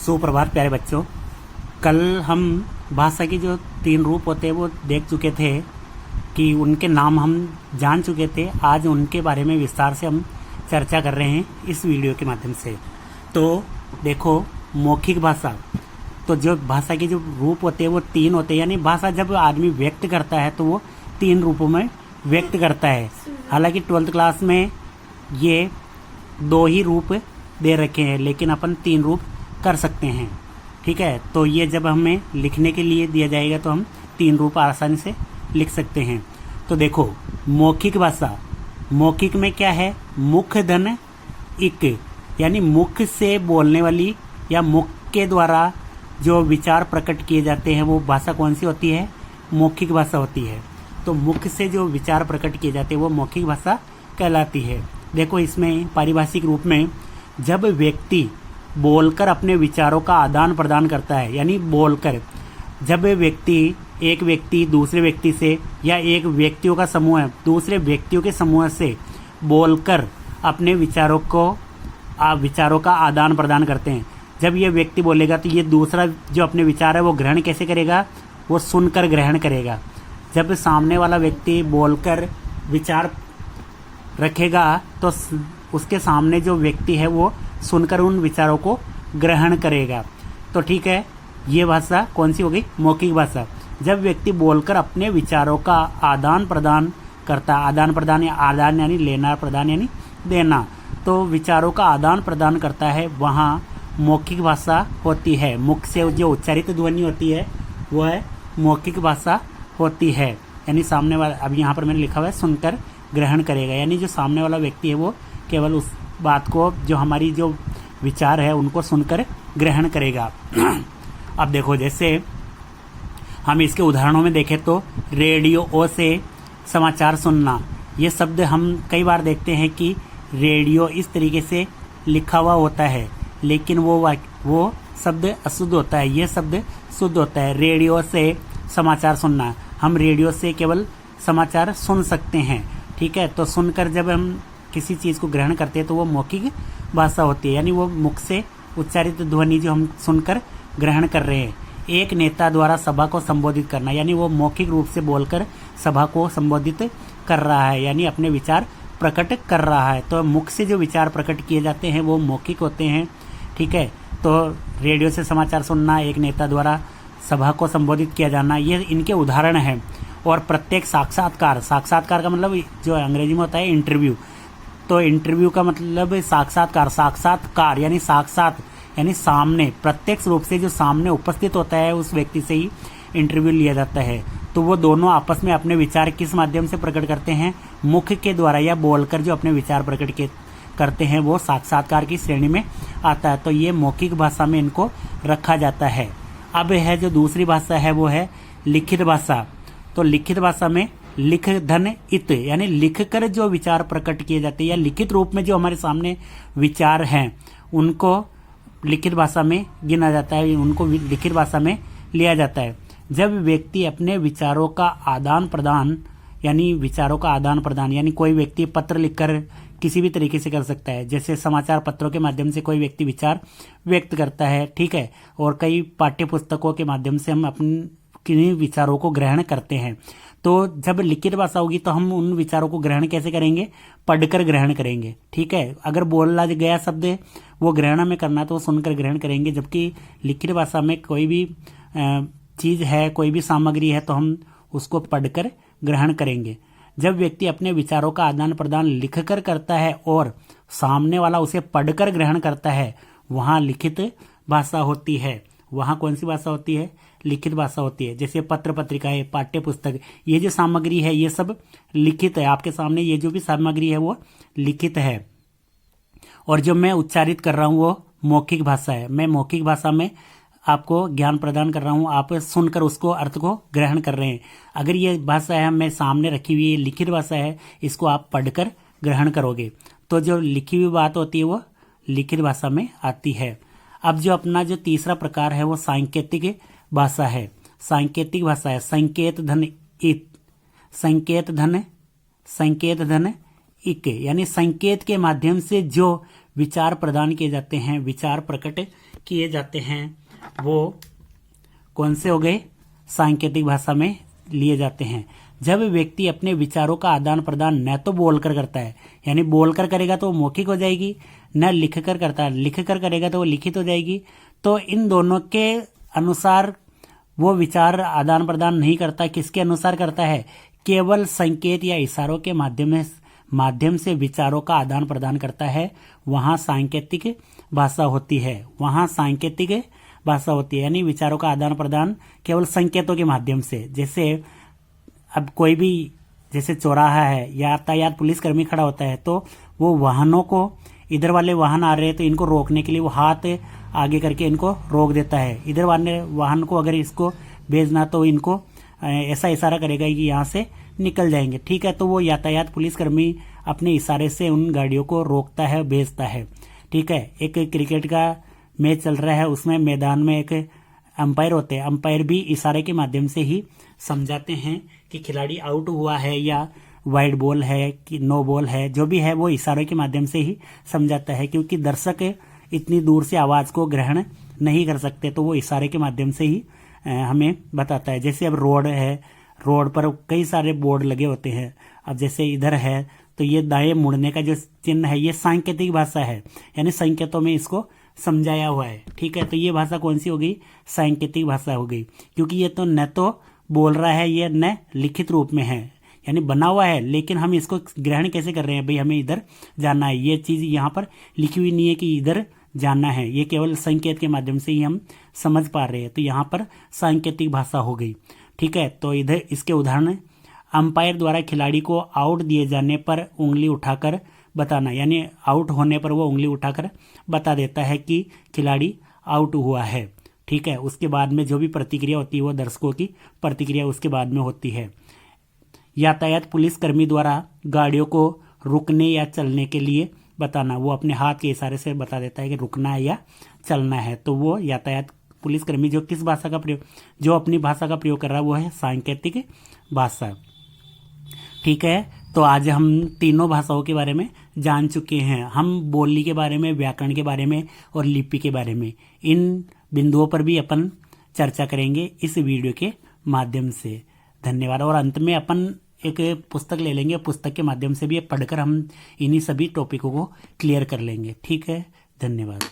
सुप्रभात प्यारे बच्चों। कल हम भाषा के जो 3 रूप होते हैं वो देख चुके थे कि उनके नाम हम जान चुके थे। आज उनके बारे में विस्तार से हम चर्चा कर रहे हैं इस वीडियो के माध्यम से। तो देखो, मौखिक भाषा, तो जो भाषा के जो रूप होते हैं वो 3 होते हैं। यानी भाषा जब आदमी व्यक्त करता है तो वो 3 रूपों में व्यक्त करता है। हालांकि 12th क्लास में ये 2 ही रूप दे रखे हैं, लेकिन अपन 3 रूप कर सकते हैं। ठीक है, तो ये जब हमें लिखने के लिए दिया जाएगा तो हम 3 रूप आसानी से लिख सकते हैं। तो देखो, मौखिक भाषा, मौखिक में क्या है? मुख धन इक, यानी मुख से बोलने वाली या मुख के द्वारा जो विचार प्रकट किए जाते हैं वो भाषा कौन सी होती है? मौखिक भाषा होती है। तो मुख से जो विचार प्रकट किए जाते हैं वो मौखिक भाषा कहलाती है। देखो, इसमें पारिभाषिक रूप में जब व्यक्ति बोलकर अपने विचारों का आदान प्रदान करता है, यानी बोलकर, जब एक व्यक्ति दूसरे व्यक्ति से या एक व्यक्तियों का समूह है दूसरे व्यक्तियों के समूह से बोलकर अपने विचारों का आदान प्रदान करते हैं। जब ये व्यक्ति बोलेगा तो ये दूसरा जो अपने विचार है वो ग्रहण कैसे करेगा? वो सुनकर ग्रहण करेगा। जब सामने वाला व्यक्ति बोलकर विचार रखेगा तो उसके सामने जो व्यक्ति है वो सुनकर उन विचारों को ग्रहण करेगा। तो ठीक है, ये भाषा कौन सी हो गई? मौखिक भाषा। जब व्यक्ति बोलकर अपने विचारों का आदान प्रदान करता है, आदान प्रदान या आदान यानी लेना, प्रदान यानी देना, तो विचारों का आदान प्रदान करता है, वहाँ मौखिक भाषा होती है। मुख से जो उच्चारित ध्वनि होती है वह मौखिक भाषा होती है। यानी सामने वाला, अब यहाँ पर मैंने लिखा हुआ है सुनकर ग्रहण करेगा, यानी जो सामने वाला व्यक्ति है वो केवल उस बात को, जो हमारी जो विचार है उनको सुनकर ग्रहण करेगा। अब देखो, जैसे हम इसके उदाहरणों में देखें तो रेडियो से समाचार सुनना, ये शब्द हम कई बार देखते हैं कि रेडियो इस तरीके से लिखा हुआ होता है, लेकिन वो शब्द अशुद्ध होता है, ये शब्द शुद्ध होता है। रेडियो से समाचार सुनना, हम रेडियो से केवल समाचार सुन सकते हैं। ठीक है, तो सुनकर जब हम किसी चीज़ को ग्रहण करते हैं तो वो मौखिक भाषा होती है, यानी वो मुख से उच्चारित ध्वनि जो हम सुनकर ग्रहण कर रहे हैं। एक नेता द्वारा सभा को संबोधित करना, यानी वो मौखिक रूप से बोलकर सभा को संबोधित कर रहा है, यानी अपने विचार प्रकट कर रहा है। तो मुख से जो विचार प्रकट किए जाते हैं वो मौखिक होते हैं। ठीक है, तो रेडियो से समाचार सुनना, एक नेता द्वारा सभा को संबोधित किया जाना, ये इनके उदाहरण हैं। और प्रत्येक साक्षात्कार, साक्षात्कार का मतलब जो अंग्रेजी में होता है इंटरव्यू, तो इंटरव्यू का मतलब साक्षात्कार, साक्षात्कार यानी साक्षात यानी सामने, प्रत्यक्ष रूप से जो सामने उपस्थित होता है उस व्यक्ति से ही इंटरव्यू लिया जाता है। तो वो दोनों आपस में अपने विचार किस माध्यम से प्रकट करते हैं? मुख के द्वारा, या बोलकर जो अपने विचार प्रकट करते हैं वो साक्षात्कार की श्रेणी में आता है। तो ये मौखिक भाषा में इनको रखा जाता है। अब है जो दूसरी भाषा है वो है लिखित भाषा। तो लिखित भाषा में लिख धन इत, यानी लिख कर जो विचार प्रकट किए जाते हैं या लिखित रूप में जो हमारे सामने विचार हैं उनको लिखित भाषा में गिना जाता है, उनको लिखित भाषा में लिया जाता है। जब व्यक्ति अपने विचारों का आदान प्रदान, यानी कोई व्यक्ति पत्र लिखकर किसी भी तरीके से कर सकता है, जैसे समाचार पत्रों के माध्यम से कोई व्यक्ति विचार व्यक्त करता है। ठीक है, और कई पाठ्य पुस्तकों के माध्यम से हम अपने विचारों को ग्रहण करते हैं। तो जब लिखित भाषा होगी तो हम उन विचारों को ग्रहण कैसे करेंगे? पढ़कर ग्रहण करेंगे। ठीक है, अगर बोला गया शब्द वो ग्रहण में करना तो सुनकर ग्रहण करेंगे, जबकि लिखित भाषा में कोई भी चीज़ है, कोई भी सामग्री है तो हम उसको पढ़कर ग्रहण करेंगे। जब व्यक्ति अपने विचारों का आदान प्रदान लिखकर करता है और सामने वाला उसे पढ़कर ग्रहण करता है, वहाँ लिखित भाषा होती है। वहाँ कौन सी भाषा होती है? लिखित भाषा होती है। जैसे पत्र पत्रिकाएं, पाठ्य पुस्तक, ये जो सामग्री है ये सब लिखित है। आपके सामने ये जो भी सामग्री है वो लिखित है, और जो मैं उच्चारित कर रहा हूँ वो मौखिक भाषा है। मैं मौखिक भाषा में आपको ज्ञान प्रदान कर रहा हूँ, आप सुनकर उसको अर्थ को ग्रहण कर रहे हैं। अगर ये भाषा है मैं सामने रखी हुई लिखित भाषा है, इसको आप पढ़कर ग्रहण करोगे। तो जो लिखी हुई बात होती है वो लिखित भाषा में आती है। अब जो अपना जो तीसरा प्रकार है वो सांकेतिक भाषा है। सांकेतिक भाषा है संकेत धन इत, संकेत धन इक, यानी संकेत के माध्यम से जो विचार प्रदान किए जाते हैं, विचार प्रकट किए जाते हैं, वो कौन से हो गए? सांकेतिक भाषा में लिए जाते हैं। जब व्यक्ति अपने विचारों का आदान प्रदान न तो बोलकर करता है, यानी बोलकर करेगा तो वो मौखिक हो जाएगी, न लिखकर करता है, लिखकर करेगा तो वो लिखित हो जाएगी। तो इन दोनों के अनुसार वो विचार आदान प्रदान नहीं करता। किसके अनुसार करता है? केवल संकेत या इशारों के माध्यम से विचारों का आदान प्रदान करता है, वहां सांकेतिक भाषा होती है, वहां सांकेतिक भाषा होती है। यानी विचारों का आदान प्रदान केवल संकेतों के माध्यम से। जैसे अब कोई भी, जैसे चौराहा है, यातायात पुलिसकर्मी खड़ा होता है तो वो वाहनों को, इधर वाले वाहन आ रहे हैं तो इनको रोकने के लिए वो हाथ आगे करके इनको रोक देता है। इधर वाले वाहन को अगर इसको भेजना तो इनको ऐसा इशारा करेगा कि यहाँ से निकल जाएंगे, ठीक है। तो वो यातायात पुलिसकर्मी अपने इशारे से उन गाड़ियों को रोकता है, भेजता है, ठीक है। एक क्रिकेट का मैच चल रहा है, उसमें मैदान में एक अंपायर होते हैं, अंपायर भी इशारे के माध्यम से ही समझाते हैं कि खिलाड़ी आउट हुआ है या वाइड बॉल है कि नो बॉल है, जो भी है वो इशारों के माध्यम से ही समझाता है, क्योंकि दर्शक इतनी दूर से आवाज को ग्रहण नहीं कर सकते, तो वो इशारे के माध्यम से ही हमें बताता है। जैसे अब रोड है, रोड पर कई सारे बोर्ड लगे होते हैं, अब जैसे इधर है तो ये दाएं मुड़ने का जो चिन्ह है ये सांकेतिक भाषा है, यानी संकेतों में इसको समझाया हुआ है, ठीक है। तो ये भाषा कौन सी हो गई? सांकेतिक भाषा हो गई, क्योंकि ये तो न तो बोल रहा है, ये न लिखित रूप में है, यानी बना हुआ है, लेकिन हम इसको ग्रहण कैसे कर रहे हैं? भाई हमें इधर जाना है, ये चीज यहाँ पर लिखी हुई नहीं है कि इधर जाना है, ये केवल संकेत के माध्यम से ही हम समझ पा रहे हैं, तो यहाँ पर सांकेतिक भाषा हो गई, ठीक है। तो इधर इसके उदाहरण, अंपायर द्वारा खिलाड़ी को आउट दिए जाने पर उंगली उठाकर बताना, यानी आउट होने पर वो उंगली उठाकर बता देता है कि खिलाड़ी आउट हुआ है, ठीक है। उसके बाद में जो भी प्रतिक्रिया होती है वो दर्शकों की प्रतिक्रिया उसके बाद में होती है। यातायात पुलिसकर्मी द्वारा गाड़ियों को रुकने या चलने के लिए बताना, वो अपने हाथ के इशारे से बता देता है कि रुकना है या चलना है। तो वो यातायात पुलिसकर्मी जो किस भाषा का प्रयोग, जो अपनी भाषा का प्रयोग कर रहा है वो है सांकेतिक भाषा, ठीक है। तो आज हम तीनों भाषाओं के बारे में जान चुके हैं। हम बोली के बारे में, व्याकरण के बारे में और लिपि के बारे में, इन बिंदुओं पर भी अपन चर्चा करेंगे इस वीडियो के माध्यम से। धन्यवाद। और अंत में अपन एक पुस्तक ले लेंगे, पुस्तक के माध्यम से भी पढ़कर हम इन्हीं सभी टॉपिकों को क्लियर कर लेंगे, ठीक है। धन्यवाद।